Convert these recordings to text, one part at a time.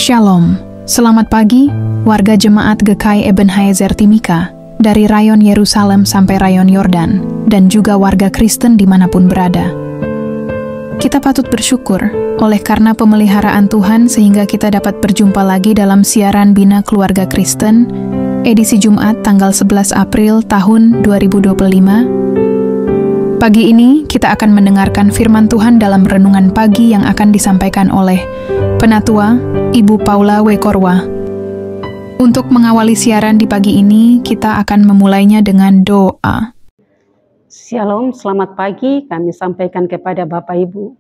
Shalom, selamat pagi, warga jemaat GKI Ebenezer Timika, dari rayon Yerusalem sampai rayon Yordan, dan juga warga Kristen dimanapun berada. Kita patut bersyukur oleh karena pemeliharaan Tuhan sehingga kita dapat berjumpa lagi dalam siaran Bina Keluarga Kristen, edisi Jumat tanggal 11 April tahun 2025. Pagi ini kita akan mendengarkan firman Tuhan dalam renungan pagi yang akan disampaikan oleh Penatua Ibu Paula W. Korwa. Untuk mengawali siaran di pagi ini, kita akan memulainya dengan doa. Shalom, selamat pagi. Kami sampaikan kepada Bapak Ibu,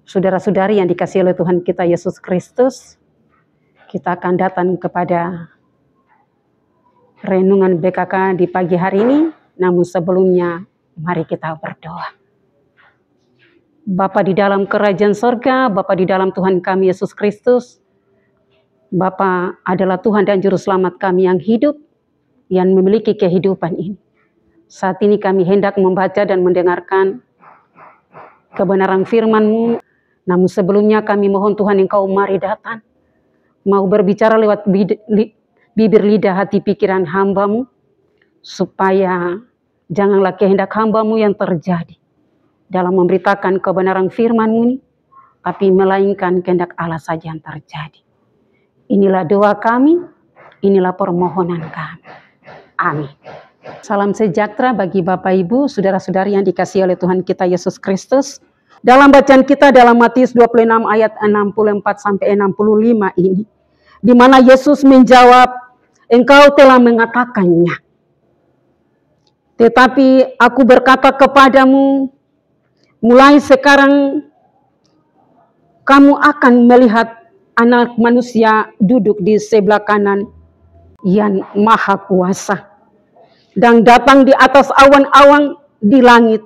saudara-saudari yang dikasihi oleh Tuhan kita Yesus Kristus. Kita akan datang kepada renungan BKK di pagi hari ini. Namun sebelumnya, mari kita berdoa. Bapa di dalam kerajaan sorga, Bapa di dalam Tuhan kami Yesus Kristus, Bapa adalah Tuhan dan Juru Selamat kami yang hidup, yang memiliki kehidupan ini. Saat ini kami hendak membaca dan mendengarkan kebenaran firman-Mu. Namun sebelumnya kami mohon Tuhan Engkau mari datang, mau berbicara lewat bibir lidah hati pikiran hamba-Mu, supaya janganlah kehendak hamba-Mu yang terjadi dalam memberitakan kebenaran firman-Mu ini, tapi melainkan kehendak Allah saja yang terjadi. Inilah doa kami, inilah permohonan kami. Amin. Salam sejahtera bagi Bapak Ibu, saudara-saudari yang dikasihi oleh Tuhan kita Yesus Kristus. Dalam bacaan kita dalam Matius 26 ayat 64 sampai 65 ini, di mana Yesus menjawab, "Engkau telah mengatakannya. Tetapi aku berkata kepadamu, mulai sekarang kamu akan melihat Anak Manusia duduk di sebelah kanan yang Maha Kuasa, dan datang di atas awan-awan di langit."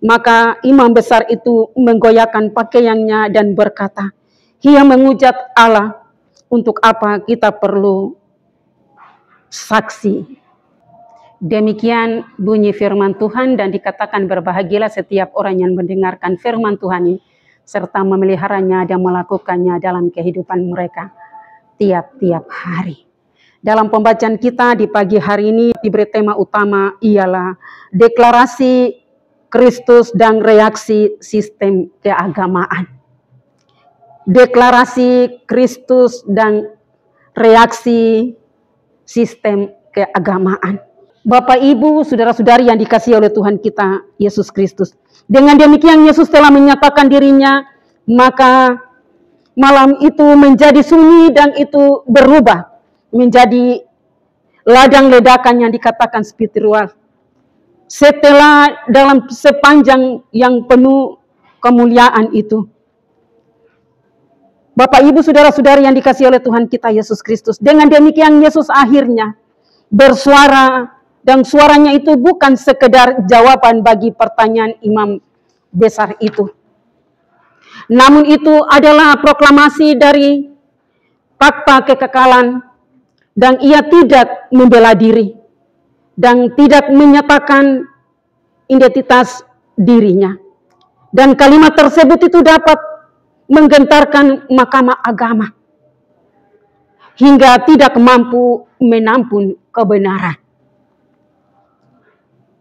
Maka imam besar itu menggoyahkan pakaiannya dan berkata, "Ia menghujat Allah, untuk apa kita perlu saksi?" Demikian bunyi firman Tuhan, dan dikatakan berbahagialah setiap orang yang mendengarkan firman Tuhan ini, serta memeliharanya dan melakukannya dalam kehidupan mereka tiap-tiap hari. Dalam pembacaan kita di pagi hari ini diberi tema utama ialah deklarasi Kristus dan reaksi sistem keagamaan. Deklarasi Kristus dan reaksi sistem keagamaan. Bapak, Ibu, saudara-saudari yang dikasihi oleh Tuhan kita Yesus Kristus. Dengan demikian Yesus telah menyatakan dirinya, maka malam itu menjadi sunyi dan itu berubah menjadi ladang ledakan yang dikatakan spiritual. Setelah dalam sepanjang yang penuh kemuliaan itu. Bapak, Ibu, saudara-saudari yang dikasihi oleh Tuhan kita Yesus Kristus. Dengan demikian Yesus akhirnya bersuara, dan suaranya itu bukan sekedar jawaban bagi pertanyaan imam besar itu. Namun itu adalah proklamasi dari fakta kekekalan, dan ia tidak membela diri dan tidak menyatakan identitas dirinya. Dan kalimat tersebut itu dapat menggentarkan mahkamah agama hingga tidak mampu menampung kebenaran.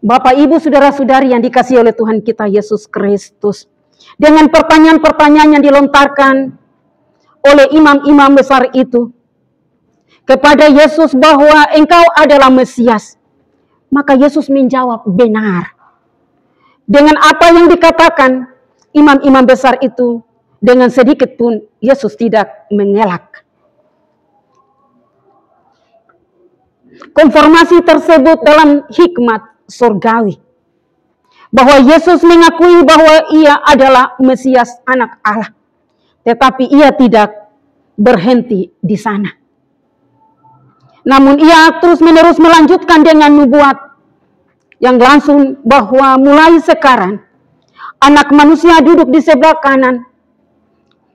Bapak, Ibu, saudara-saudari yang dikasihi oleh Tuhan kita Yesus Kristus, dengan pertanyaan-pertanyaan yang dilontarkan oleh imam-imam besar itu kepada Yesus bahwa engkau adalah Mesias, maka Yesus menjawab benar. Dengan apa yang dikatakan imam-imam besar itu, dengan sedikit pun Yesus tidak mengelak. Konfirmasi tersebut dalam hikmat surgawi, bahwa Yesus mengakui bahwa ia adalah Mesias, anak Allah. Tetapi ia tidak berhenti di sana. Namun ia terus-menerus melanjutkan dengan nubuat yang langsung bahwa mulai sekarang Anak Manusia duduk di sebelah kanan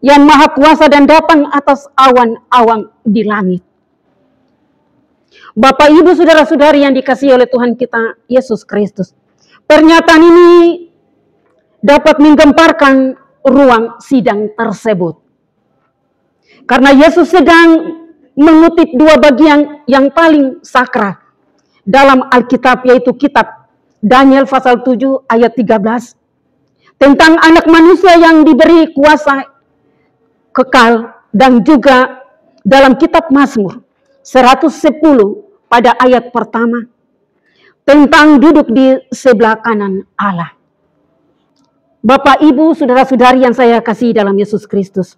yang Maha Kuasa dan datang atas awan-awan di langit. Bapak, Ibu, saudara-saudari yang dikasihi oleh Tuhan kita Yesus Kristus, pernyataan ini dapat menggemparkan ruang sidang tersebut. Karena Yesus sedang mengutip dua bagian yang paling sakral dalam Alkitab, yaitu kitab Daniel pasal 7 ayat 13. Tentang anak manusia yang diberi kuasa kekal, dan juga dalam kitab Mazmur 110 pada ayat pertama tentang duduk di sebelah kanan Allah. Bapak, Ibu, saudara-saudari yang saya kasih dalam Yesus Kristus,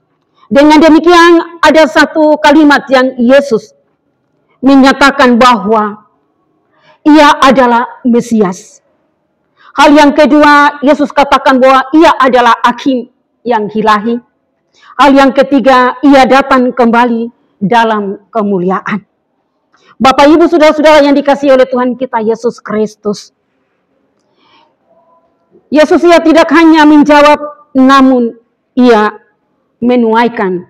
dengan demikian ada satu kalimat yang Yesus menyatakan bahwa Ia adalah Mesias. Hal yang kedua, Yesus katakan bahwa Ia adalah Hakim yang ilahi. Hal yang ketiga, Ia datang kembali dalam kemuliaan. Bapak, Ibu, saudara-saudara yang dikasihi oleh Tuhan kita Yesus Kristus, Yesus Ia tidak hanya menjawab, namun Ia menuaikan.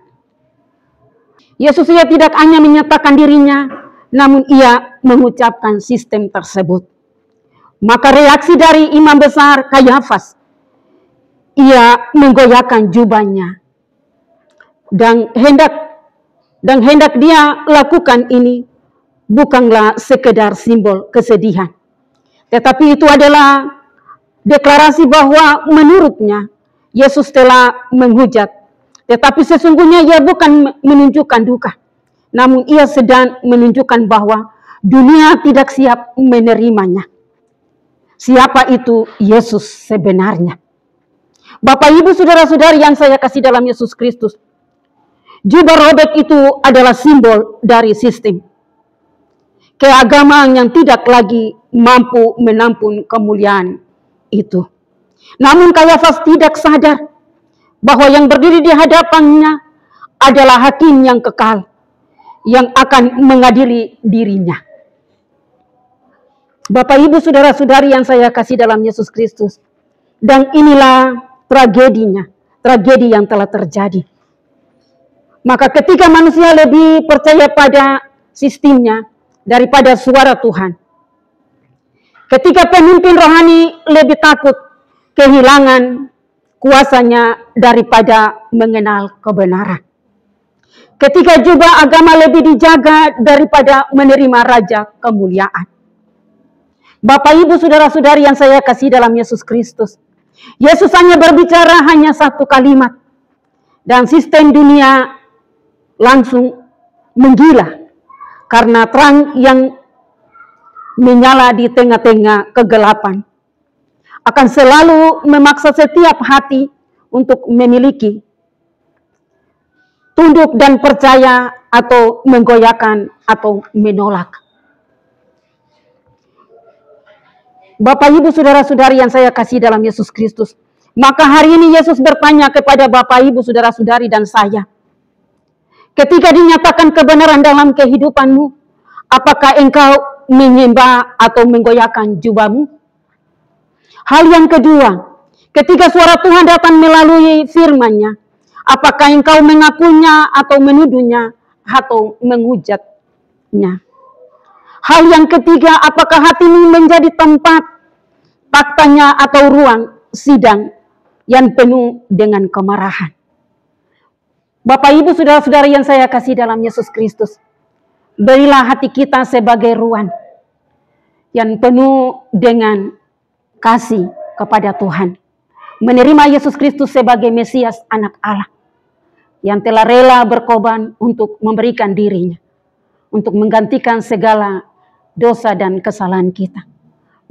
Yesus Ia tidak hanya menyatakan dirinya, namun Ia mengucapkan sistem tersebut. Maka reaksi dari imam besar Kayafas, Ia menggoyahkan jubahnya. Dan hendak dia lakukan ini bukanlah sekedar simbol kesedihan, tetapi itu adalah deklarasi bahwa menurutnya Yesus telah menghujat. Tetapi sesungguhnya Ia bukan menunjukkan duka, namun Ia sedang menunjukkan bahwa dunia tidak siap menerimanya. Siapa itu Yesus sebenarnya? Bapak, Ibu, saudara-saudari yang saya kasih dalam Yesus Kristus, jubah robek itu adalah simbol dari sistem keagamaan yang tidak lagi mampu menampung kemuliaan itu. Namun Kayafas tidak sadar bahwa yang berdiri di hadapannya adalah hakim yang kekal, yang akan mengadili dirinya. Bapak, Ibu, saudara-saudari yang saya kasih dalam Yesus Kristus, dan inilah tragedinya, tragedi yang telah terjadi. Maka ketika manusia lebih percaya pada sistemnya daripada suara Tuhan, ketika pemimpin rohani lebih takut kehilangan kuasanya daripada mengenal kebenaran, ketika jubah agama lebih dijaga daripada menerima Raja kemuliaan. Bapak, Ibu, saudara-saudari yang saya kasih dalam Yesus Kristus, Yesus hanya berbicara hanya satu kalimat, dan sistem dunia langsung menggila karena terang yang menyala di tengah-tengah kegelapan akan selalu memaksa setiap hati untuk memiliki, tunduk dan percaya, atau menggoyahkan atau menolak. Bapak, Ibu, saudara-saudari yang saya kasih dalam Yesus Kristus, maka hari ini Yesus bertanya kepada Bapak, Ibu, saudara-saudari dan saya, ketika dinyatakan kebenaran dalam kehidupanmu, apakah engkau menyembah atau menggoyahkan jubahmu? Hal yang kedua, ketika suara Tuhan datang melalui firman-Nya, apakah engkau mengakunya atau menuduhnya atau menghujatnya? Hal yang ketiga, apakah hatimu menjadi tempat faktanya atau ruang sidang yang penuh dengan kemarahan? Bapak, Ibu, saudara-saudari yang saya kasih dalam Yesus Kristus, berilah hati kita sebagai ruang yang penuh dengan kasih kepada Tuhan. Menerima Yesus Kristus sebagai Mesias, anak Allah, yang telah rela berkorban untuk memberikan dirinya, untuk menggantikan segala dosa dan kesalahan kita.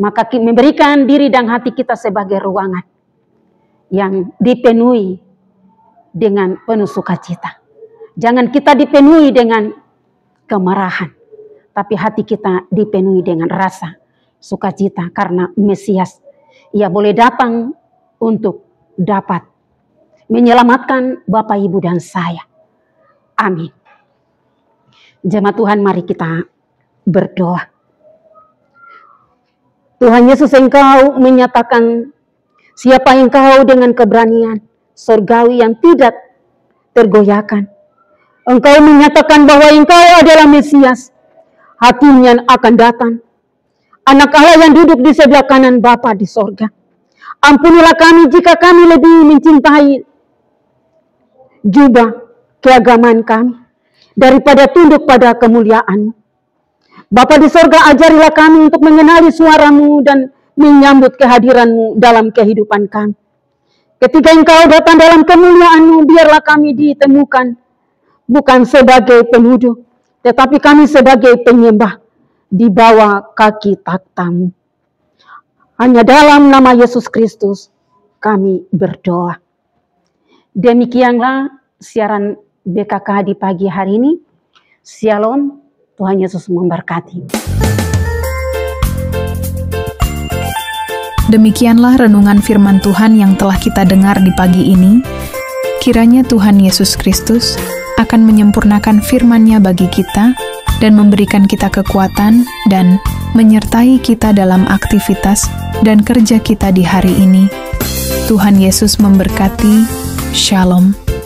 Maka memberikan diri dan hati kita sebagai ruangan yang dipenuhi dengan penuh sukacita. Jangan kita dipenuhi dengan kemarahan, tapi hati kita dipenuhi dengan rasa sukacita karena Mesias, Ia boleh datang untuk dapat menyelamatkan Bapak, Ibu, dan saya. Amin. Jemaat Tuhan, mari kita berdoa. Tuhan Yesus, Engkau menyatakan siapa Engkau dengan keberanian surgawi yang tidak tergoyahkan. Engkau menyatakan bahwa Engkau adalah Mesias, Hakim yang akan datang, Anak Allah yang duduk di sebelah kanan Bapa di sorga. Ampunilah kami jika kami lebih mencintai jubah keagamaan kami, daripada tunduk pada kemuliaan. Bapa di sorga, ajarilah kami untuk mengenali suara-Mu dan menyambut kehadiran-Mu dalam kehidupan kami. Ketika Engkau datang dalam kemuliaan-Mu, biarlah kami ditemukan bukan sebagai penuduh, tetapi kami sebagai penyembah di bawah kaki takhta-Mu. Hanya dalam nama Yesus Kristus kami berdoa. Demikianlah siaran BKK di pagi hari ini. Shalom, Tuhan Yesus memberkati. Demikianlah renungan firman Tuhan yang telah kita dengar di pagi ini. Kiranya Tuhan Yesus Kristus akan menyempurnakan firman-Nya bagi kita dan memberikan kita kekuatan dan menyertai kita dalam aktivitas dan kerja kita di hari ini. Tuhan Yesus memberkati. Shalom.